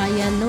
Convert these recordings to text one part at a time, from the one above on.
ILO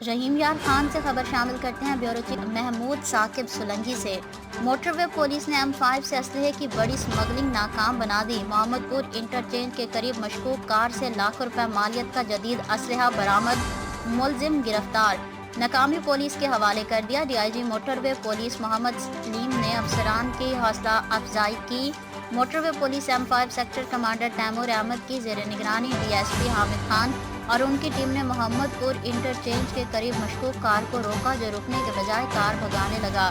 رحیم یار خان سے خبر شامل کرتے ہیں بیورو چیف محمود ثاقب سولنگی سے۔ موٹر وے پولیس نے M5 سے اسلحے کی بڑی سمگلنگ ناکام بنا دی۔ محمد پور انٹرچینج کے قریب مشکوک کار سے لاکھوں روپے مالیت کا جدید اسلحہ برآمد، ملزم گرفتار۔ ناکامی پولیس کے حوالے کر دیا۔ DIG motorway police Muhammad Saleem نے افسران کی حوصلہ افزائی کی۔ Motorway police M5 sector commander Taimur Ahmed کی زیر نگرانی DSP حامد خان اور ان کی ٹیم نے محمد پور انٹرچینج کے قریب مشکوک کار کو روکا، جو رکنے کے بجائے کار بھگانے لگا،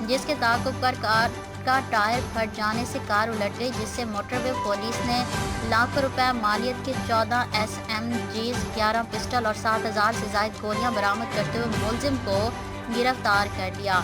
جس کے تعاقب پر کار کا ٹائر پھٹ جانے سے کار الٹ گئی، جس سے موٹر وے پولیس نے لاکھوں روپے مالیت کے 14 SMGs، 11 پسٹل اور 7,000 سے زائد گولیاں برآمد کرتے ہوئے ملزم کو گرفتار کر لیا۔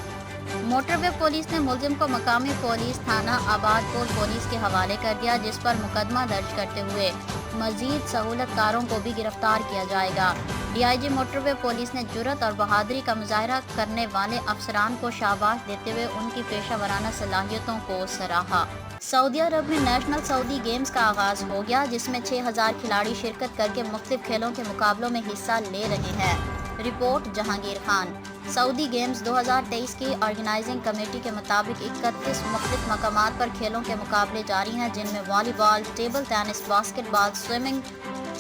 موٹر وے پولیس نے ملزم کو مقامی پولیس تھانہ آباد پور پولیس کے حوالے کر دیا، جس پر مقدمہ درج کرتے ہوئے مزید سہولت کاروں کو بھی گرفتار کیا جائے گا۔ DIG موٹر وے پولیس نے جرأت اور بہادری کا مظاہرہ کرنے والے افسران کو شاباش دیتے ہوئے ان کی پیشہ ورانہ صلاحیتوں کو سراہا۔ سعودی عرب میں نیشنل سعودی گیمز کا آغاز ہو گیا، جس میں 6,000 کھلاڑی شرکت کر کے مختلف کھیلوں کے مقابلوں میں حصہ لے رہے ہیں۔ رپورٹ جہانگیر خان۔ سعودی گیمز 2023 کی آرگنائزنگ کمیٹی کے مطابق 31 مختلف مقامات پر کھیلوں کے مقابلے جاری ہیں، جن میں volleyball, table tennis, basketball, swimming,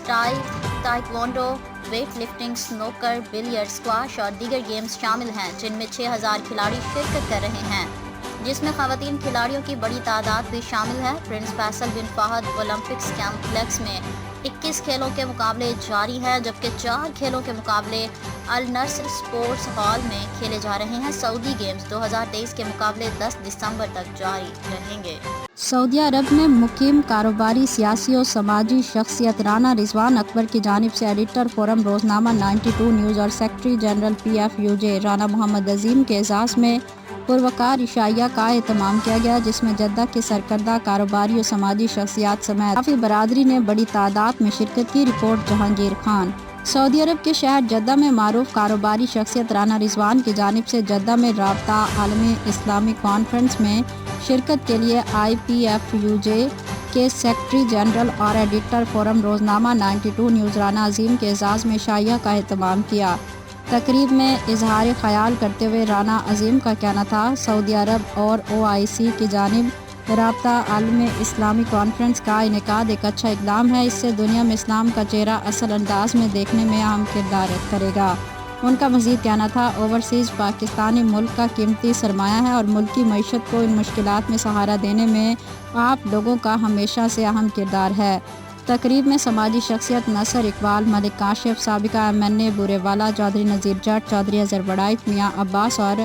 taekwondo, weightlifting, snooker, billiards, squash اور دیگر گیمز شامل ہیں، جن میں 6,000 کھلاڑی شرکت کر رہے ہیں، جس میں خواتین کھلاڑیوں کی بڑی تعداد بھی شامل ہے۔ پرنس فیصل بن فہد اولمپکس کمپلیکس میں 21 کھیلوں کے مقابلے جاری ہیں، جبکہ 4 کھیلوں کے مقابلے النصر سپورٹس ہال میں کھیلے جا رہے ہیں۔ سعودی گیمز 2023 کے مقابلے 10 دسمبر تک جاری رہیں گے۔ سعودی عرب میں مقیم کاروباری، سیاسی اور سماجی شخصیت رانا رضوان اکبر کی جانب سے ایڈیٹر فورم روزنامہ 92 نیوز اور سیکرٹری جنرل PFUJ رانا محمد عظیم کے اعزاز میں پروقار عشائیہ کا اہتمام کیا گیا، جس میں جدہ کے سرکردہ کاروباری اور سماجی شخصیات سمیت کافی برادری نے بڑی تعداد میں شرکت کی۔ رپورٹ جہانگیر خان۔ سعودی عرب کے شہر جدہ میں معروف کاروباری شخصیت رانا رضوان کی جانب سے جدہ میں رابطہ عالمی اسلامی کانفرنس میں شرکت کے لیے IPFUJ کے سیکرٹری جنرل اور ایڈیٹر فورم روزنامہ 92 نیوز رانا عظیم کے اعزاز میں عشائیہ کا اہتمام کیا۔ تقریب میں اظہار خیال کرتے ہوئے رانا عظیم کا کہنا تھا، سعودی عرب اور OIC کی جانب رابطہ عالم اسلامی کانفرنس کا انعقاد ایک اچھا اقدام ہے۔ اس سے دنیا میں اسلام کا چہرہ اصل انداز میں دیکھنے میں اہم کردار کرے گا۔ ان کا مزید کہنا تھا، اوورسیز پاکستانی ملک کا قیمتی سرمایہ ہے اور ملکی معیشت کو ان مشکلات میں سہارا دینے میں آپ لوگوں کا ہمیشہ سے اہم کردار ہے۔ تقریب میں سماجی شخصیت نصر اقبال، ملک کاشف، سابقہ MNA بورے والا، چودھری نذیر جٹ، چودھری اظہر وڑائچ، میاں عباس اور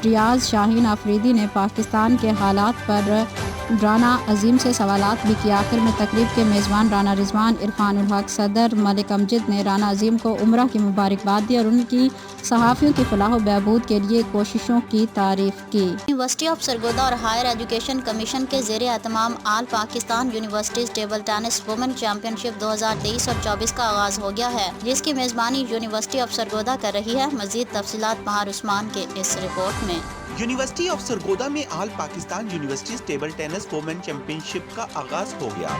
ریاض شاہین آفریدی نے پاکستان کے حالات پر رانا عظیم سے سوالات بھی کیا۔ آخر میں تقریب کے میزبان رانا رضوان، عرفان الحق، صدر ملک امجد نے رانا عظیم کو عمرہ کی مبارکباد دی اور ان کی صحافیوں کی فلاح و بہبود کے لیے کوششوں کی تعریف کی۔ یونیورسٹی آف سرگودا اور ہائر ایجوکیشن کمیشن کے زیر اہتمام all Pakistan universities table tennis women championship 2023 اور 24 کا آغاز ہو گیا ہے، جس کی میزبانی یونیورسٹی آف سرگودا کر رہی ہے۔ مزید تفصیلات مہار عثمان کے اس رپورٹ میں۔ یونیورسٹی آف سرگودا میں all Pakistan universities table tennis women championship کا آغاز ہو گیا۔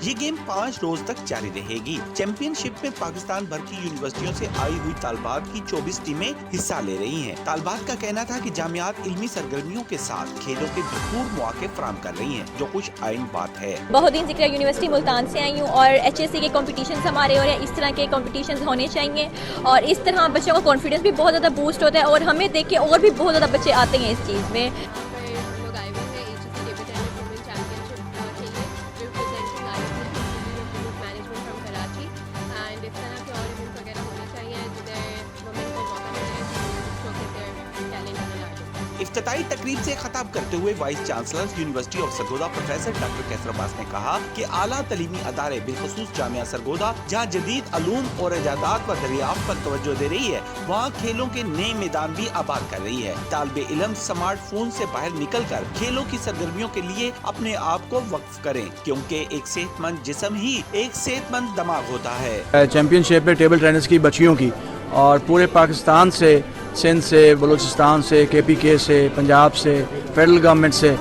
یہ گیم 5 روز تک جاری رہے گی۔ چیمپئن شپ میں پاکستان بھر کی یونیورسٹیوں سے آئی ہوئی طالبات کی 24 ٹیمیں حصہ لے رہی ہیں۔ طالبات کا کہنا تھا کہ جامعات علمی سرگرمیوں کے ساتھ کھیلوں کے بھرپور مواقع فراہم کر رہی ہیں، جو خوش آئین بات ہے۔ بہت دن ذکر یونیورسٹی ملتان سے آئی ہوں اور HSC کے کمپٹیشنز ہمارے اور اس طرح کے کمپٹیشنز ہونے چاہیے، اور اس طرح بچوں کا کانفیڈنس بھی بہت زیادہ بوسٹ ہوتا ہے اور ہمیں دیکھ کے اور بھی بہت زیادہ بچے آتے ہیں اس چیز میں۔ افتتاحی تقریب سے خطاب کرتے ہوئے vice chancellor university of Sargodha professor doctor کیسر عباس نے کہا کہ اعلیٰ تعلیمی ادارے بالخصوص جامعہ سرگودا جہاں جدید علوم اور ایجادات و دریافت پر توجہ دے رہی ہے، وہاں کھیلوں کے نئے میدان بھی آباد کر رہی ہے۔ طالب علم سمارٹ فون سے باہر نکل کر کھیلوں کی سرگرمیوں کے لیے اپنے آپ کو وقف کریں، کیونکہ ایک صحت مند جسم ہی ایک صحت مند دماغ ہوتا ہے۔ چیمپئن شپ میں ٹیبل ٹینس کی بچیوں کی اور پورے پاکستان سے، سندھ سے، بلوچستان سے، KPK سے، پنجاب سے، فیڈرل گورنمنٹ سے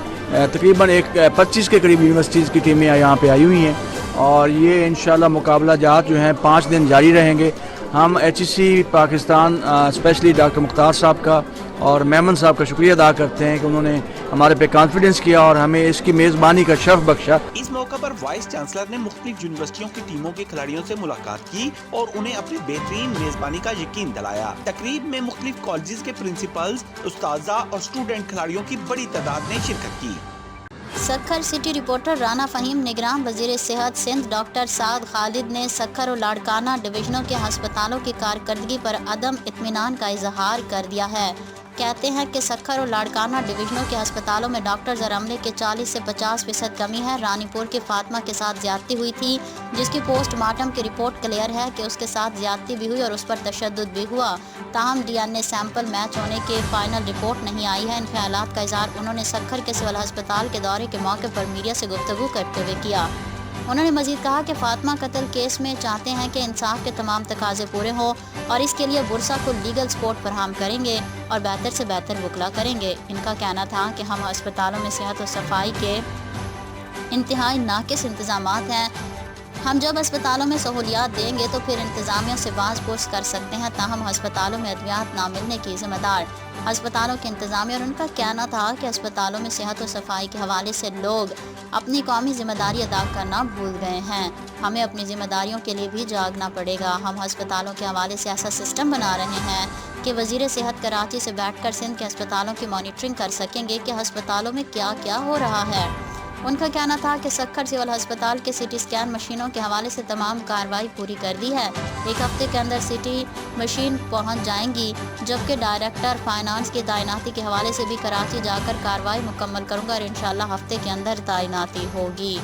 تقریباً 25 کے قریب یونیورسٹیز کی ٹیمیں یہاں پہ آئی ہوئی ہیں اور یہ انشاءاللہ مقابلہ جات جو ہیں 5 دن جاری رہیں گے. ہم HEC پاکستان اسپیشلی ڈاکٹر مختار صاحب کا اور میمن صاحب کا شکریہ ادا کرتے ہیں کہ انہوں نے ہمارے پہ کانفیڈنس کیا اور ہمیں اس کی میزبانی کا شرف بخشا. اس موقع پر وائس چانسلر نے مختلف یونیورسٹیوں کی ٹیموں کے کھلاڑیوں سے ملاقات کی اور انہیں اپنی بہترین میزبانی کا یقین دلایا. تقریب میں مختلف کالجز کے پرنسپلز، اساتذہ اور اسٹوڈنٹ کھلاڑیوں کی بڑی تعداد نے شرکت کی. سکھر سٹی رپورٹر رانا فہیم نگران وزیر صحت سندھ ڈاکٹر سعد خالد نے سکھر اور لاڑکانہ ڈویژنوں کے ہسپتالوں کی کارکردگی پر عدم اطمینان کا اظہار کر دیا ہے. کہتے ہیں کہ سکھر اور لاڑکانہ ڈویژنوں کے ہسپتالوں میں ڈاکٹرز اور عملے کے 40 سے 50% کمی ہے. رانی پور کی فاطمہ کے ساتھ زیادتی ہوئی تھی، جس کی پوسٹ مارٹم کی رپورٹ کلیئر ہے کہ اس کے ساتھ زیادتی بھی ہوئی اور اس پر تشدد بھی ہوا. تاہم DNA سیمپل میچ ہونے کی فائنل رپورٹ نہیں آئی ہے. ان خیالات کا اظہار انہوں نے سکھر کے سول ہسپتال کے دورے کے موقع پر میڈیا سے گفتگو کرتے ہوئے کیا. انہوں نے مزید کہا کہ فاطمہ قتل کیس میں چاہتے ہیں کہ انصاف کے تمام تقاضے پورے ہوں اور اس کے لیے برسا کو لیگل سپورٹ فراہم کریں گے اور بہتر سے بہتر وکلا کریں گے. ان کا کہنا تھا کہ ہم ہسپتالوں میں صحت و صفائی کے انتہائی ناقص انتظامات ہیں. ہم جب ہسپتالوں میں سہولیات دیں گے تو پھر انتظامیہ سے باز پرس کر سکتے ہیں. تاہم ہسپتالوں میں ادویات نہ ملنے کی ذمہ دار ہسپتالوں کے انتظامیہ. اور ان کا کہنا تھا کہ ہسپتالوں میں صحت و صفائی کے حوالے سے لوگ اپنی قومی ذمہ داری ادا کرنا بھول گئے ہیں. ہمیں اپنی ذمہ داریوں کے لیے بھی جاگنا پڑے گا. ہم ہسپتالوں کے حوالے سے ایسا سسٹم بنا رہے ہیں کہ وزیر صحت کراچی سے بیٹھ کر سندھ کے ہسپتالوں کی مانیٹرنگ کر سکیں گے کہ ہسپتالوں میں کیا کیا ہو رہا ہے. ان کا کہنا تھا کہ سکھر سول ہسپتال کے CT اسکین مشینوں کے حوالے سے تمام کارروائی پوری کر دی ہے. 1 ہفتے کے اندر CT مشین پہنچ جائیں گی، جبکہ ڈائریکٹر فائنانس کی تعیناتی کے حوالے سے بھی کراچی جا کر کارروائی مکمل کروں گا اور انشاءاللہ ہفتے کے اندر تعیناتی ہوگی.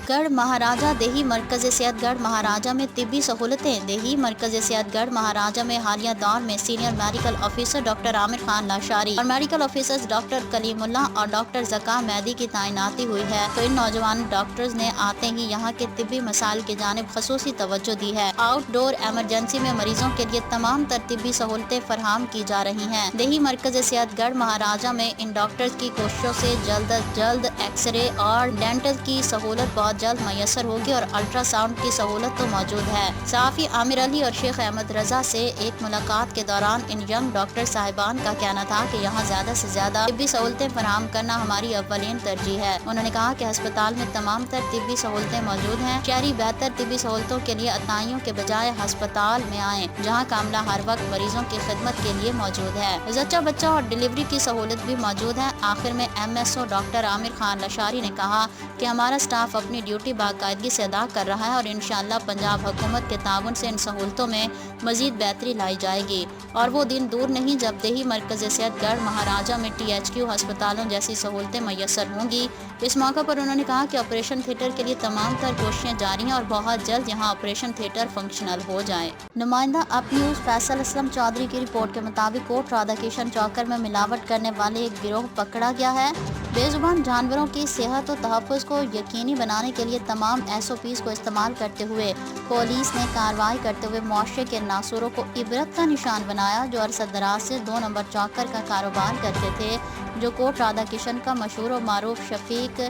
گڑھ مہاراجہ دیہی مرکز صحت گڑھ مہاراجہ میں طبی سہولتیں. دیہی مرکز صحت گڑھ مہاراجہ میں حالیہ دور میں senior medical officer doctor Aamir Khan Lashari اور میڈیکل آفیسرز ڈاکٹر کلیم اللہ اور ڈاکٹر زکا مہدی کی تعیناتی ہوئی ہے. تو ان نوجوان ڈاکٹرز نے آتے ہی یہاں کے طبی مسائل کی جانب خصوصی توجہ دی ہے. آؤٹ ڈور ایمرجنسی میں مریضوں کے لیے تمام طبی سہولتیں فراہم کی جا رہی ہیں. دیہی مرکز صحت گڑھ مہاراجہ میں ان ڈاکٹرز کی کوششوں سے جلد از جلد ایکس رے اور ڈینٹل کی سہولت بہت جلد میسر ہوگی اور الٹرا ساؤنڈ کی سہولت تو موجود ہے. صحافی عامر علی اور شیخ احمد رضا سے ایک ملاقات کے دوران ان ینگ ڈاکٹر صاحبان کا کہنا تھا کہ یہاں زیادہ سے زیادہ طبی سہولتیں فراہم کرنا ہماری اولین ترجیح ہے. انہوں نے کہا کہ ہسپتال میں تمام تر طبی سہولتیں موجود ہیں. شہری بہتر طبی سہولتوں کے لیے عطائیوں کے بجائے ہسپتال میں آئیں، جہاں کا عملہ ہر وقت مریضوں کی خدمت کے لیے موجود ہے. زچہ بچہ اور ڈلیوری کی سہولت بھی موجود ہے. آخر میں MSO ڈاکٹر عامر خان لاشاری نے کہا کہ ہمارا سٹاف اپنی ڈیوٹی باقاعدگی سے ادا کر رہا ہے اور انشاءاللہ پنجاب حکومت کے تعاون سے ان سہولتوں میں مزید بہتری لائی جائے گی. اور وہ دن دور نہیں جب دیہی مرکز صحت گڑھ مہاراجہ میں THQ ہسپتالوں جیسی سہولتیں میسر ہوں گی. اس موقع پر انہوں نے کہا کہ آپریشن تھیٹر کے لیے تمام تر کوششیں جاری ہیں اور بہت جلد یہاں آپریشن تھیٹر فنکشنل ہو جائے. نمائندہ اپ نیوز فیصل اسلم چودھری کی رپورٹ کے مطابق کوٹ رادھا کرشن چوکر میں ملاوٹ کرنے والے ایک گروہ پکڑا گیا ہے. بے زبان جانوروں کی صحت و تحفظ کو یقینی بنانے کے لیے تمام SOPs کو استعمال کرتے ہوئے پولیس نے کارروائی کرتے ہوئے معاشرے کے ناصوروں کو عبرت کا نشان بنایا، جو عرصہ دراز سے 2 نمبر چوکر کا کاروبار کرتے تھے، جو کوٹ رادھا کرشن کا مشہور و معروف شفیق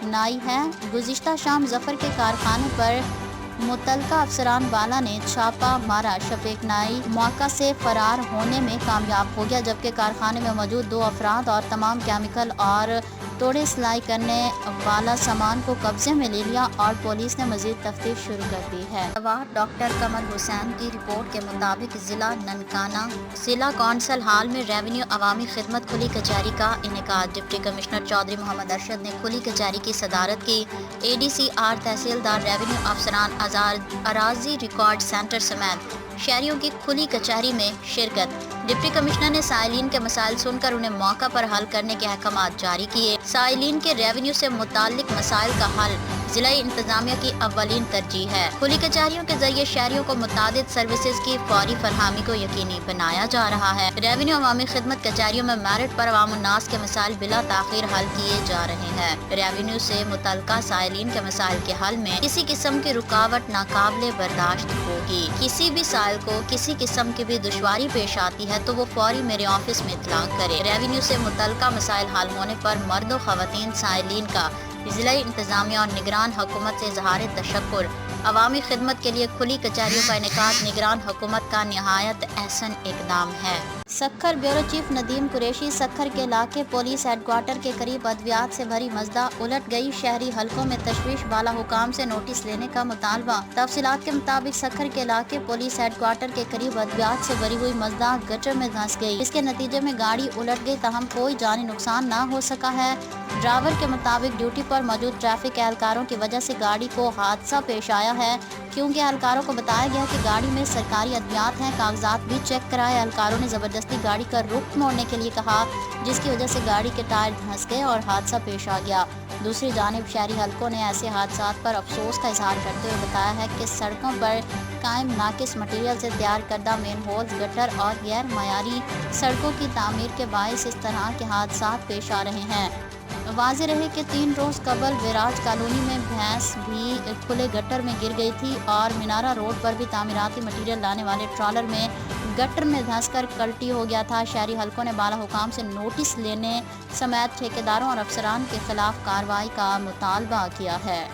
نائی ہے. گزشتہ شام ظفر کے کارخانے پر متعلقہ افسران والا نے چھاپا مارا. شفیق نائی موقع سے فرار ہونے میں کامیاب ہو گیا، جبکہ کارخانے میں موجود 2 افراد اور تمام کیمیکل اور توڑے سلائی کرنے والا سامان کو قبضے میں لے لیا اور پولیس نے مزید تفتیش شروع کر دی ہے. ڈاکٹر کمر حسین کی رپورٹ کے مطابق ضلع ننکانہ ضلع کونسل ہال میں ریونیو عوامی خدمت کھلی کچہری کا انعقاد. ڈپٹی کمشنر چودھری محمد ارشد نے کھلی کچہری کی صدارت کی. ADCR تحصیلدار ریونیو افسران اراضی ریکارڈ سینٹر سمیت شہریوں کی کھلی کچہری میں شرکت. ڈپٹی کمشنر نے سائلین کے مسائل سن کر انہیں موقع پر حل کرنے کے احکامات جاری کیے. سائلین کے ریونیو سے متعلق مسائل کا حل ضلعی انتظامیہ کی اولین ترجیح ہے. کھلی کچہریوں کے ذریعے شہریوں کو متعدد سروسز کی فوری فراہمی کو یقینی بنایا جا رہا ہے. ریونیو عوامی خدمت کچہریوں میں میرٹ پر عوام الناس کے مسائل بلا تاخیر حل کیے جا رہے ہیں. ریونیو سے متعلقہ سائلین کے مسائل کے حل میں کسی قسم کی رکاوٹ ناقابل برداشت ہوگی. کسی بھی سائل کو کسی قسم کی بھی دشواری پیش آتی ہے تو وہ فوری میرے آفس میں اطلاع کرے. ریونیو سے متعلقہ مسائل حل ہونے پر مرد و خواتین سائلین کا ضلعی انتظامیہ اور نگران حکومت سے اظہار تشکر۔ عوامی خدمت کے لیے کھلی کچہریوں کا انعقاد نگران حکومت کا نہایت احسن اقدام ہے۔ سکھر بیورو چیف ندیم قریشی سکھر کے علاقے پولیس ہیڈ کوارٹر کے قریب ادویات سے بھری مزدہ الٹ گئی، شہری حلقوں میں تشویش، بالا حکام سے نوٹس لینے کا مطالبہ۔ تفصیلات کے مطابق سکھر کے علاقے پولیس ہیڈ کوارٹر کے قریب ادویات سے بھری ہوئی مزدہ گٹر میں دھنس گئی، اس کے نتیجے میں گاڑی الٹ گئی، تاہم کوئی جانی نقصان نہ ہو سکا ہے۔ ڈرائیور کے مطابق ڈیوٹی پر موجود ٹریفک اہلکاروں کی وجہ سے گاڑی کو حادثہ پیش آیا ہے، کیونکہ اہلکاروں کو بتایا گیا کہ گاڑی میں سرکاری ادویات ہیں، کاغذات بھی چیک کرائے۔ اہلکاروں نے زبردستی گاڑی کا رخ موڑنے کے لیے کہا، جس کی وجہ سے گاڑی کے ٹائر دھنس گئے اور حادثہ پیش آ گیا۔ دوسری جانب شہری حلقوں نے ایسے حادثات پر افسوس کا اظہار کرتے ہوئے بتایا ہے کہ سڑکوں پر قائم ناقص مٹیریل سے تیار کردہ مین ہولز، گٹر اور غیر معیاری سڑکوں کی تعمیر کے باعث اس طرح کے حادثات پیش آ رہے ہیں۔ واضح رہے کہ 3 روز قبل ویراج کالونی میں بھینس بھی کھلے گٹر میں گر گئی تھی اور مینارہ روڈ پر بھی تعمیراتی مٹیریل لانے والے ٹرالر میں گٹر میں دھنس کر کلٹی ہو گیا تھا۔ شہری حلقوں نے بالا حکام سے نوٹس لینے سمیت ٹھیکیداروں اور افسران کے خلاف کارروائی کا مطالبہ کیا ہے۔